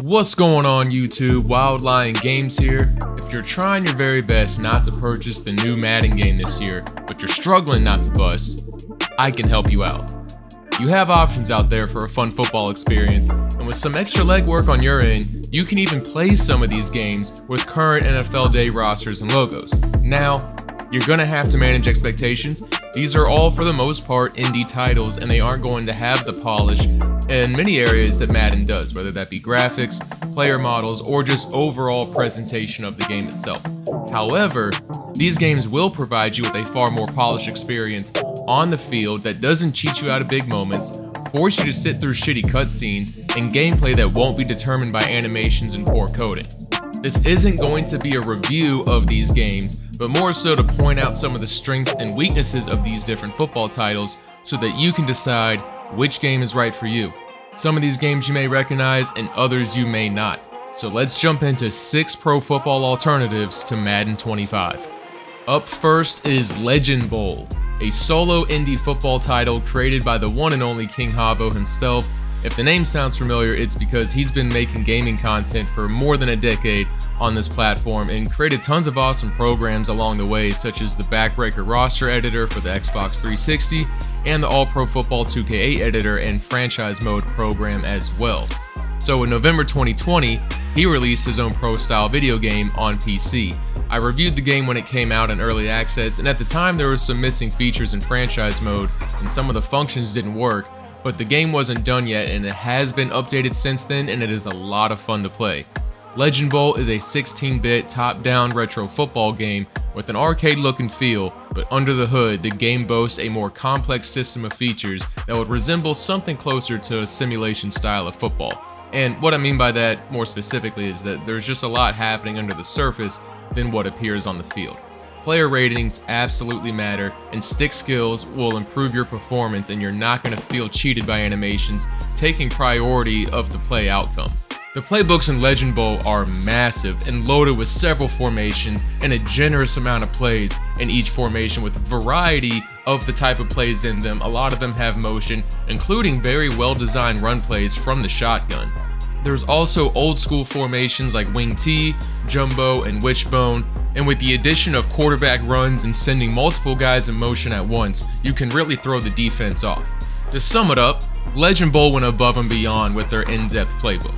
What's going on YouTube? Wild Lion Games here. If you're trying your very best not to purchase the new Madden game this year, but you're struggling not to bust, I can help you out. You have options out there for a fun football experience, and with some extra legwork on your end, you can even play some of these games with current NFL Day rosters and logos. Now, you're gonna have to manage expectations. These are all, for the most part, indie titles, and they aren't going to have the polish in many areas that Madden does, whether that be graphics, player models, or just overall presentation of the game itself. However, these games will provide you with a far more polished experience on the field that doesn't cheat you out of big moments, force you to sit through shitty cutscenes, and gameplay that won't be determined by animations and poor coding. This isn't going to be a review of these games, but more so to point out some of the strengths and weaknesses of these different football titles so that you can decide which game is right for you. Some of these games you may recognize and others you may not. So let's jump into 6 pro football alternatives to Madden 25. Up first is Legend Bowl, a solo indie football title created by the one and only King Havo himself. If the name sounds familiar, it's because he's been making gaming content for more than a decade on this platform and created tons of awesome programs along the way, such as the Backbreaker roster editor for the Xbox 360 and the All-Pro Football 2K8 editor and franchise mode program as well. So in November 2020, he released his own pro-style video game on PC. I reviewed the game when it came out in early access, and at the time there were some missing features in franchise mode and some of the functions didn't work, but the game wasn't done yet and it has been updated since then, and it is a lot of fun to play. Legend Bowl is a 16-bit top-down retro football game with an arcade look and feel, but under the hood, the game boasts a more complex system of features that would resemble something closer to a simulation style of football. And what I mean by that more specifically is that there's just a lot happening under the surface than what appears on the field. Player ratings absolutely matter, and stick skills will improve your performance, and you're not going to feel cheated by animations taking priority of the play outcome. The playbooks in Legend Bowl are massive and loaded with several formations and a generous amount of plays in each formation with a variety of the type of plays in them. A lot of them have motion, including very well-designed run plays from the shotgun. There's also old school formations like wing T, jumbo, and wishbone, and with the addition of quarterback runs and sending multiple guys in motion at once, you can really throw the defense off. To sum it up, Legend Bowl went above and beyond with their in-depth playbook.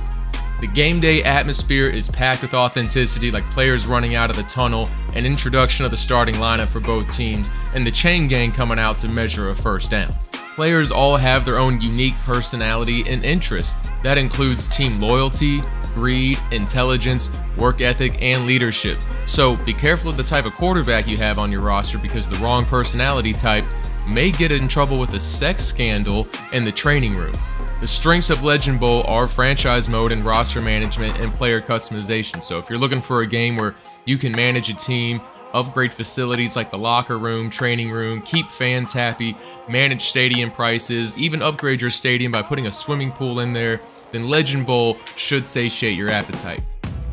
The game day atmosphere is packed with authenticity, like players running out of the tunnel, an introduction of the starting lineup for both teams, and the chain gang coming out to measure a first down. Players all have their own unique personality and interests. That includes team loyalty, greed, intelligence, work ethic, and leadership. So be careful of the type of quarterback you have on your roster, because the wrong personality type may get in trouble with a sex scandal in the training room. The strengths of Legend Bowl are franchise mode and roster management and player customization. So if you're looking for a game where you can manage a team, upgrade facilities like the locker room, training room, keep fans happy, manage stadium prices, even upgrade your stadium by putting a swimming pool in there, then Legend Bowl should satiate your appetite.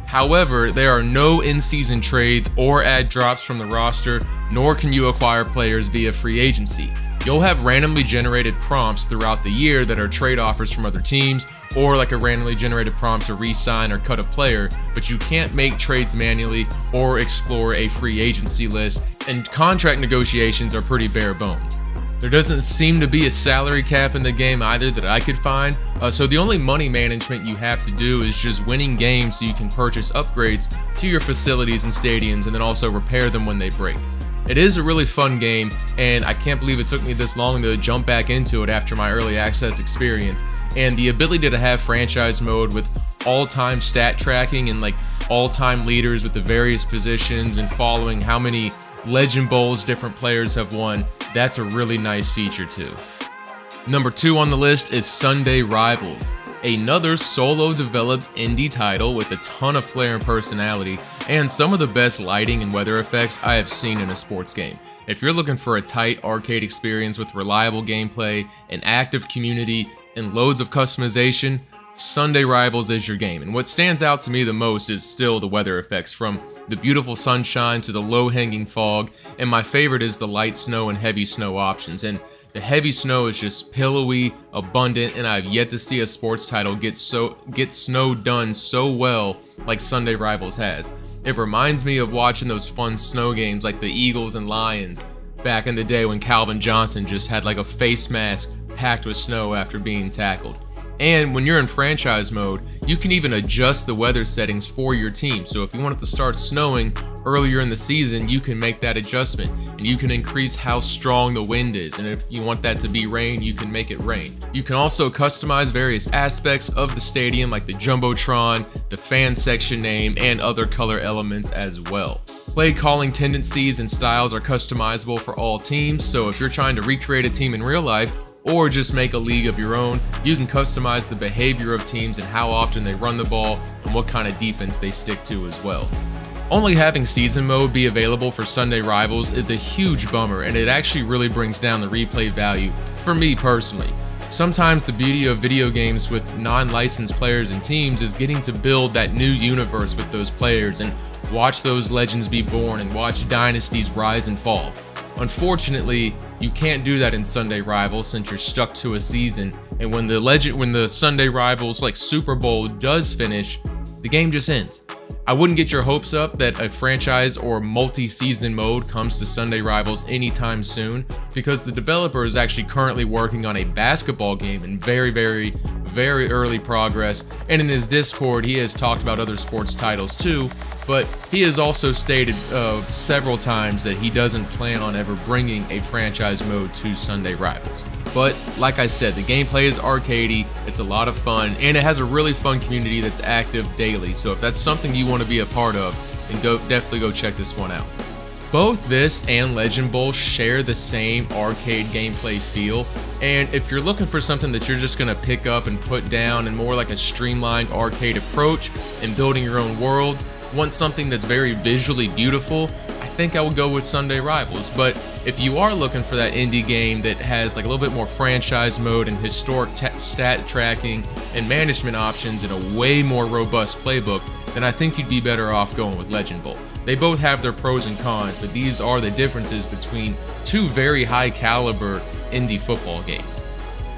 However, there are no in-season trades or add drops from the roster, nor can you acquire players via free agency. You'll have randomly generated prompts throughout the year that are trade offers from other teams, or like a randomly generated prompt to re-sign or cut a player, but you can't make trades manually or explore a free agency list, and contract negotiations are pretty bare bones. There doesn't seem to be a salary cap in the game either that I could find, so the only money management you have to do is just winning games so you can purchase upgrades to your facilities and stadiums and then also repair them when they break. It is a really fun game, and I can't believe it took me this long to jump back into it after my early access experience. And the ability to have franchise mode with all-time stat tracking and like all-time leaders with the various positions and following how many Legend Bowls different players have won, that's a really nice feature too. Number 2 on the list is Sunday Rivals, another solo developed indie title with a ton of flair and personality and some of the best lighting and weather effects I have seen in a sports game. If you're looking for a tight arcade experience with reliable gameplay, an active community, and loads of customization, Sunday Rivals is your game. And what stands out to me the most is still the weather effects, from the beautiful sunshine to the low-hanging fog, and my favorite is the light snow and heavy snow options. And The heavy snow is just pillowy, abundant, and I've yet to see a sports title get snow done so well like Sunday Rivals has. It reminds me of watching those fun snow games like the Eagles and Lions back in the day when Calvin Johnson just had like a face mask packed with snow after being tackled. And when you're in franchise mode, you can even adjust the weather settings for your team. So if you want it to start snowing earlier in the season, you can make that adjustment, and you can increase how strong the wind is. And if you want that to be rain, you can make it rain. You can also customize various aspects of the stadium like the Jumbotron, the fan section name, and other color elements as well. Play calling tendencies and styles are customizable for all teams, so if you're trying to recreate a team in real life, or just make a league of your own, you can customize the behavior of teams and how often they run the ball and what kind of defense they stick to as well. Only having season mode be available for Sunday Rivals is a huge bummer, and it actually really brings down the replay value for me personally. Sometimes the beauty of video games with non-licensed players and teams is getting to build that new universe with those players and watch those legends be born and watch dynasties rise and fall. Unfortunately, you can't do that in Sunday Rivals since you're stuck to a season, and when the Sunday Rivals like Super Bowl does finish, the game just ends. I wouldn't get your hopes up that a franchise or multi-season mode comes to Sunday Rivals anytime soon, because the developer is actually currently working on a basketball game in very early progress, and in his Discord he has talked about other sports titles too, but he has also stated several times that he doesn't plan on ever bringing a franchise mode to Sunday Rivals. But like I said, the gameplay is arcadey, it's a lot of fun, and it has a really fun community that's active daily, so if that's something you want to be a part of, then definitely go check this one out. Both this and Legend Bowl share the same arcade gameplay feel, and if you're looking for something that you're just going to pick up and put down and more like a streamlined arcade approach and building your own worlds, want something that's very visually beautiful, I think I would go with Sunday Rivals. But if you are looking for that indie game that has like a little bit more franchise mode and historic stat tracking and management options and a way more robust playbook, then I think you'd be better off going with Legend Bowl. They both have their pros and cons, but these are the differences between two very high caliber indie football games.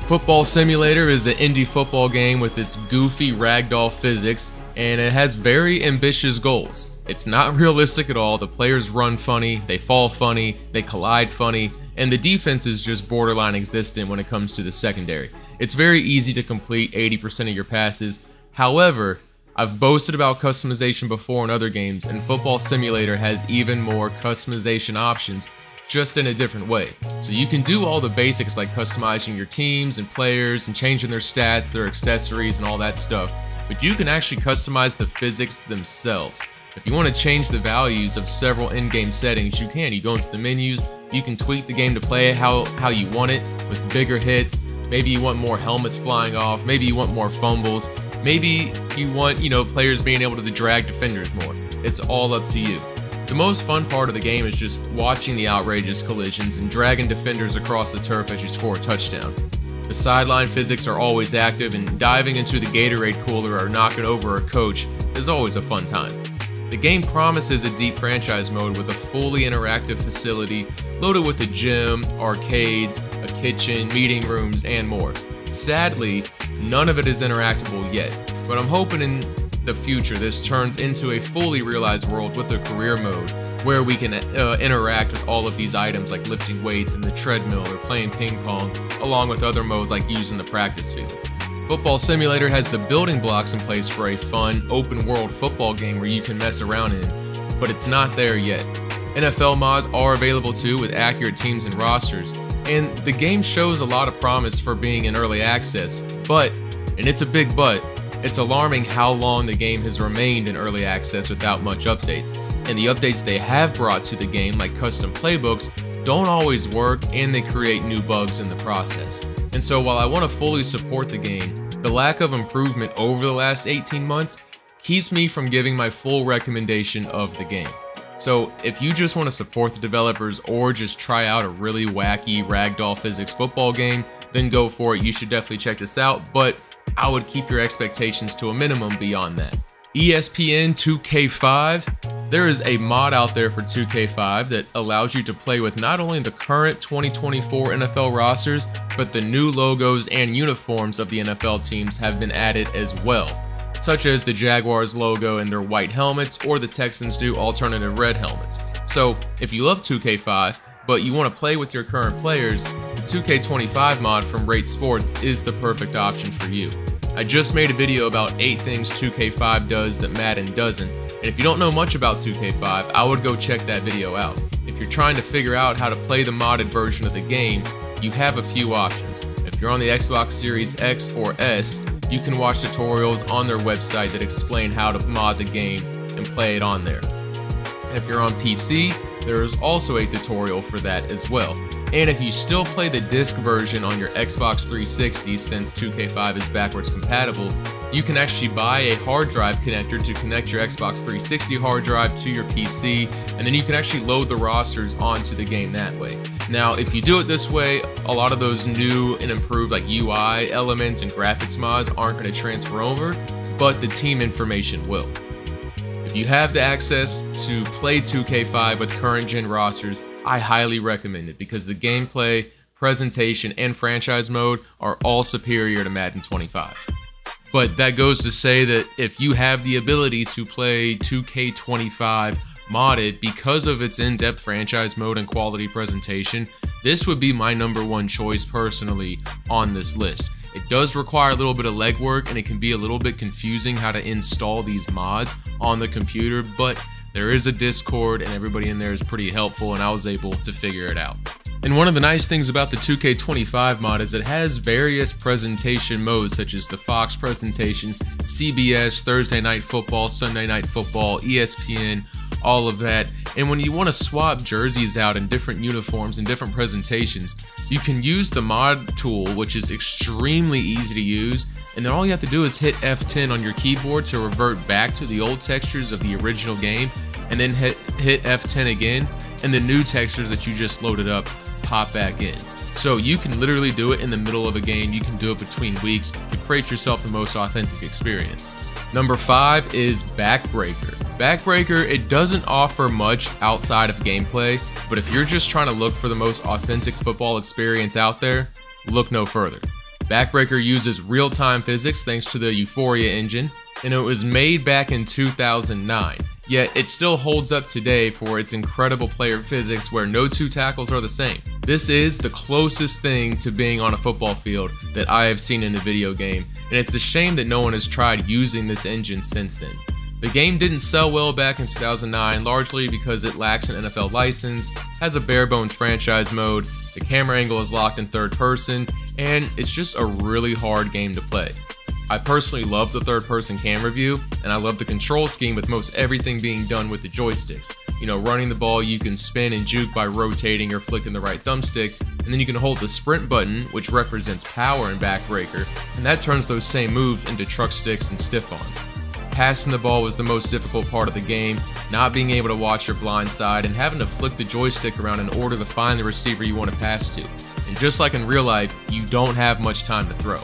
Football Simulator is an indie football game with its goofy ragdoll physics, and it has very ambitious goals. It's not realistic at all. The players run funny, they fall funny, they collide funny, and the defense is just borderline existent when it comes to the secondary. It's very easy to complete 80% of your passes. However, I've boasted about customization before in other games, and Football Simulator has even more customization options, just in a different way. So you can do all the basics like customizing your teams and players and changing their stats, their accessories, and all that stuff, but you can actually customize the physics themselves. If you want to change the values of several in-game settings, you can. You go into the menus, you can tweak the game to play it how you want it, with bigger hits. Maybe you want more helmets flying off, maybe you want more fumbles, maybe you want, players being able to drag defenders more. It's all up to you. The most fun part of the game is just watching the outrageous collisions and dragging defenders across the turf as you score a touchdown. The sideline physics are always active, and diving into the Gatorade cooler or knocking over a coach is always a fun time. The game promises a deep franchise mode with a fully interactive facility loaded with a gym, arcades, a kitchen, meeting rooms, and more. Sadly, none of it is interactable yet, but I'm hoping in the future this turns into a fully realized world with a career mode where we can interact with all of these items like lifting weights in the treadmill or playing ping pong, along with other modes like using the practice field. Football Simulator has the building blocks in place for a fun, open-world football game where you can mess around in, but it's not there yet. NFL mods are available too, with accurate teams and rosters, and the game shows a lot of promise for being in early access, but, and it's a big but, it's alarming how long the game has remained in early access without much updates, and the updates they have brought to the game, like custom playbooks, don't always work, and they create new bugs in the process. And so while I want to fully support the game, the lack of improvement over the last 18 months keeps me from giving my full recommendation of the game. So if you just want to support the developers or just try out a really wacky ragdoll physics football game, then go for it. You should definitely check this out, but I would keep your expectations to a minimum beyond that. ESPN 2K5. There is a mod out there for 2K5 that allows you to play with not only the current 2024 NFL rosters, but the new logos and uniforms of the NFL teams have been added as well, such as the Jaguars logo and their white helmets, or the Texans do alternative red helmets. So if you love 2K5, but you want to play with your current players, the 2K25 mod from Rate Sports is the perfect option for you. I just made a video about 8 things 2K5 does that Madden doesn't, and if you don't know much about 2K5, I would go check that video out. If you're trying to figure out how to play the modded version of the game, you have a few options. If you're on the Xbox Series X or S, you can watch tutorials on their website that explain how to mod the game and play it on there. If you're on PC, there is also a tutorial for that as well. And if you still play the disc version on your Xbox 360, since 2K5 is backwards compatible, you can actually buy a hard drive connector to connect your Xbox 360 hard drive to your PC, and then you can actually load the rosters onto the game that way. Now, if you do it this way, a lot of those new and improved like UI elements and graphics mods aren't going to transfer over, but the team information will. If you have the access to play 2K5 with current gen rosters, I highly recommend it because the gameplay, presentation, and franchise mode are all superior to Madden 25. But that goes to say that if you have the ability to play 2K25 modded because of its in-depth franchise mode and quality presentation, this would be my #1 choice personally on this list. It does require a little bit of legwork and it can be a little bit confusing how to install these mods on the computer, but there is a Discord and everybody in there is pretty helpful and I was able to figure it out. And one of the nice things about the 2K25 mod is it has various presentation modes such as the Fox presentation, CBS, Thursday Night Football, Sunday Night Football, ESPN, all of that. And when you want to swap jerseys out in different uniforms and different presentations, you can use the mod tool, which is extremely easy to use, and then all you have to do is hit F10 on your keyboard to revert back to the old textures of the original game, and then hit F10 again, and the new textures that you just loaded up pop back in. So you can literally do it in the middle of a game, you can do it between weeks to create yourself the most authentic experience. Number 5 is Backbreaker. Backbreaker, it doesn't offer much outside of gameplay, but if you're just trying to look for the most authentic football experience out there, look no further. Backbreaker uses real-time physics thanks to the Euphoria engine, and it was made back in 2009. Yet it still holds up today for its incredible player physics where no 2 tackles are the same. This is the closest thing to being on a football field that I have seen in a video game, and it's a shame that no one has tried using this engine since then. The game didn't sell well back in 2009, largely because it lacks an NFL license, has a bare-bones franchise mode, the camera angle is locked in third person, and it's just a really hard game to play. I personally love the third-person camera view, and I love the control scheme with most everything being done with the joysticks. You know, running the ball, you can spin and juke by rotating or flicking the right thumbstick, and then you can hold the sprint button, which represents power in Backbreaker, and that turns those same moves into truck sticks and stiff-arms. Passing the ball was the most difficult part of the game, not being able to watch your blind side and having to flick the joystick around in order to find the receiver you want to pass to. And just like in real life, you don't have much time to throw.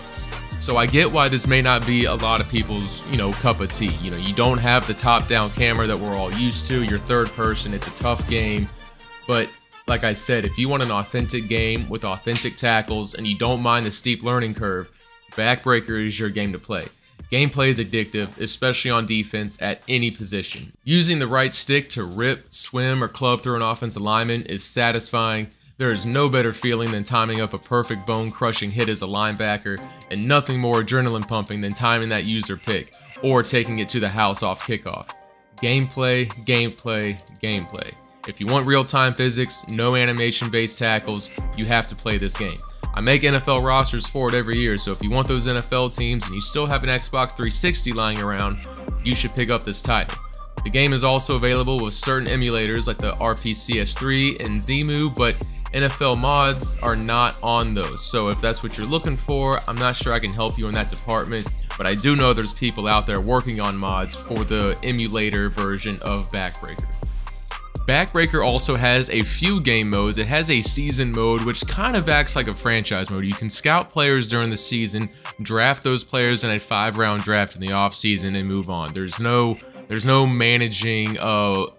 So I get why this may not be a lot of people's, cup of tea. You don't have the top-down camera that we're all used to. You're third person. It's a tough game. But like I said, if you want an authentic game with authentic tackles and you don't mind the steep learning curve, Backbreaker is your game to play. Gameplay is addictive, especially on defense at any position. Using the right stick to rip, swim, or club through an offensive lineman is satisfying. There is no better feeling than timing up a perfect bone-crushing hit as a linebacker, and nothing more adrenaline-pumping than timing that user pick, or taking it to the house off kickoff. Gameplay, gameplay, gameplay. If you want real-time physics, no animation-based tackles, you have to play this game. I make NFL rosters for it every year, so if you want those NFL teams and you still have an Xbox 360 lying around, you should pick up this title. The game is also available with certain emulators like the RPCS3 and Zemu, but NFL mods are not on those. So if that's what you're looking for, I'm not sure I can help you in that department, but I do know there's people out there working on mods for the emulator version of Backbreaker. Backbreaker also has a few game modes. It has a season mode, which kind of acts like a franchise mode. You can scout players during the season, draft those players in a 5-round draft in the off season, and move on. There's no managing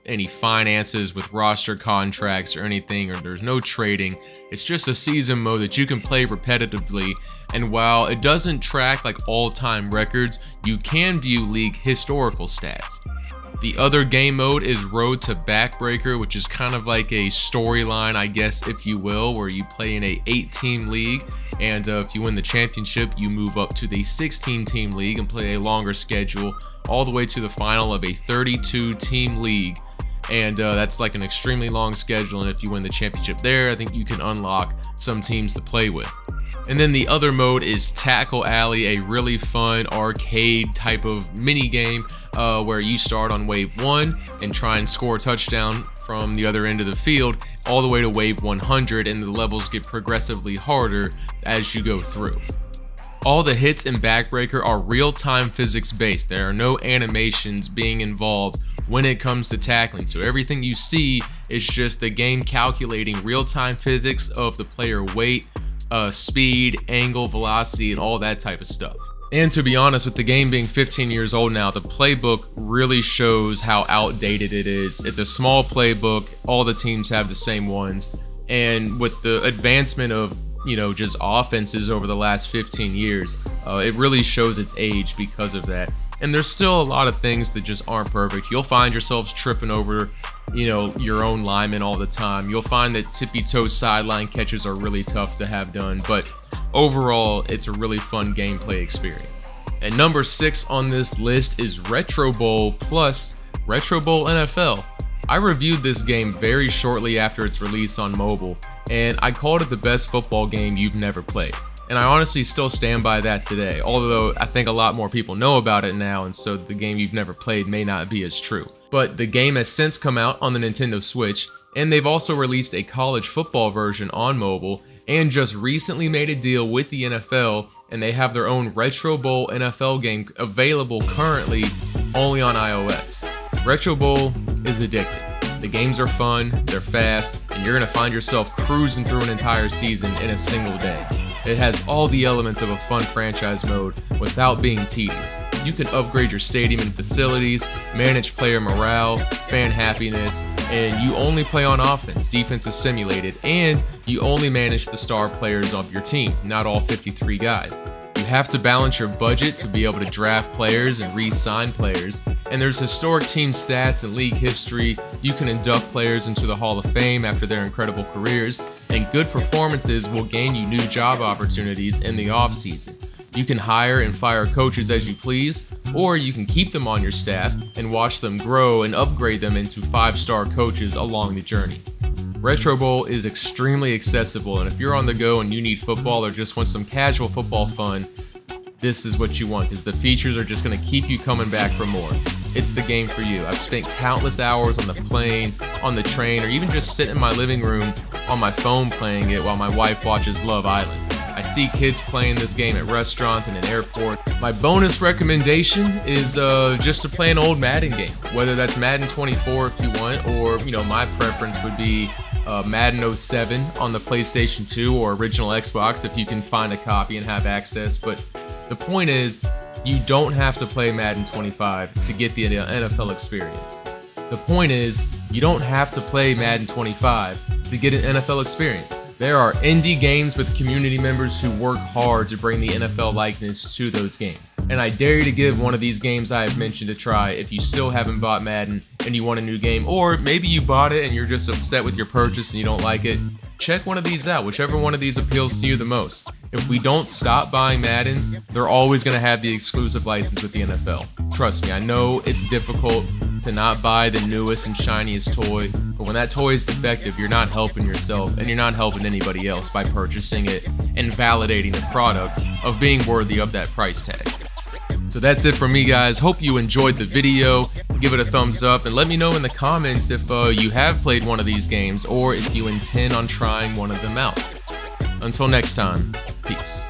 any finances with roster contracts or anything, or there's no trading. It's just a season mode that you can play repetitively, and while it doesn't track like all-time records, you can view league historical stats. The other game mode is Road to Backbreaker, which is kind of like a storyline, I guess, if you will, where you play in a 8-team league, and if you win the championship, you move up to the 16-team league and play a longer schedule all the way to the final of a 32-team league. And that's like an extremely long schedule, and if you win the championship there, I think you can unlock some teams to play with. And then the other mode is Tackle Alley, a really fun arcade type of mini game where you start on wave 1 and try and score a touchdown from the other end of the field all the way to wave 100, and the levels get progressively harder as you go through. All the hits in Backbreaker are real-time physics based. There are no animations being involved when it comes to tackling, so everything you see is just the game calculating real-time physics of the player weight, speed, angle, velocity, and all that type of stuff. And to be honest, with the game being 15 years old now, the playbook really shows how outdated it is. It's a small playbook, all the teams have the same ones, and with the advancement of just offenses over the last 15 years, it really shows its age because of that. And there's still a lot of things that just aren't perfect. You'll find yourselves tripping over, your own linemen all the time. You'll find that tippy-toe sideline catches are really tough to have done, but overall, it's a really fun gameplay experience. And number 6 on this list is Retro Bowl plus Retro Bowl NFL. I reviewed this game very shortly after its release on mobile, and I called it the best football game you've never played. And I honestly still stand by that today, although I think a lot more people know about it now, and so the game you've never played may not be as true. But the game has since come out on the Nintendo Switch, and they've also released a college football version on mobile, and just recently made a deal with the NFL, and they have their own Retro Bowl NFL game available currently only on iOS. Retro Bowl is addicting. The games are fun, they're fast, and you're going to find yourself cruising through an entire season in a single day. It has all the elements of a fun franchise mode without being tedious. You can upgrade your stadium and facilities, manage player morale, fan happiness, and you only play on offense. Defense is simulated, and you only manage the star players of your team, not all 53 guys. You have to balance your budget to be able to draft players and re-sign players, and there's historic team stats and league history. You can induct players into the Hall of Fame after their incredible careers, and good performances will gain you new job opportunities in the off-season. You can hire and fire coaches as you please, or you can keep them on your staff and watch them grow and upgrade them into 5-star coaches along the journey. Retro Bowl is extremely accessible, and if you're on the go and you need football or just want some casual football fun, this is what you want, because the features are just going to keep you coming back for more. It's the game for you. I've spent countless hours on the plane, on the train, or even just sitting in my living room on my phone playing it while my wife watches Love Island. I see kids playing this game at restaurants and in airports. My bonus recommendation is just to play an old Madden game, whether that's Madden 24 if you want, or my preference would be Madden 07 on the PlayStation 2 or original Xbox if you can find a copy and have access. But the point is, you don't have to play Madden 25 to get the NFL experience. The point is, you don't have to play Madden 25 to get an NFL experience. There are indie games with community members who work hard to bring the NFL likeness to those games. And I dare you to give one of these games I have mentioned a try if you still haven't bought Madden and you want a new game, or maybe you bought it and you're just upset with your purchase and you don't like it. Check one of these out, whichever one of these appeals to you the most. If we don't stop buying Madden, they're always going to have the exclusive license with the NFL. Trust me, I know it's difficult to not buy the newest and shiniest toy, but when that toy is defective, you're not helping yourself and you're not helping anybody else by purchasing it and validating the product of being worthy of that price tag. So that's it from me, guys. Hope you enjoyed the video. Give it a thumbs up and let me know in the comments if you have played one of these games or if you intend on trying one of them out. Until next time, peace.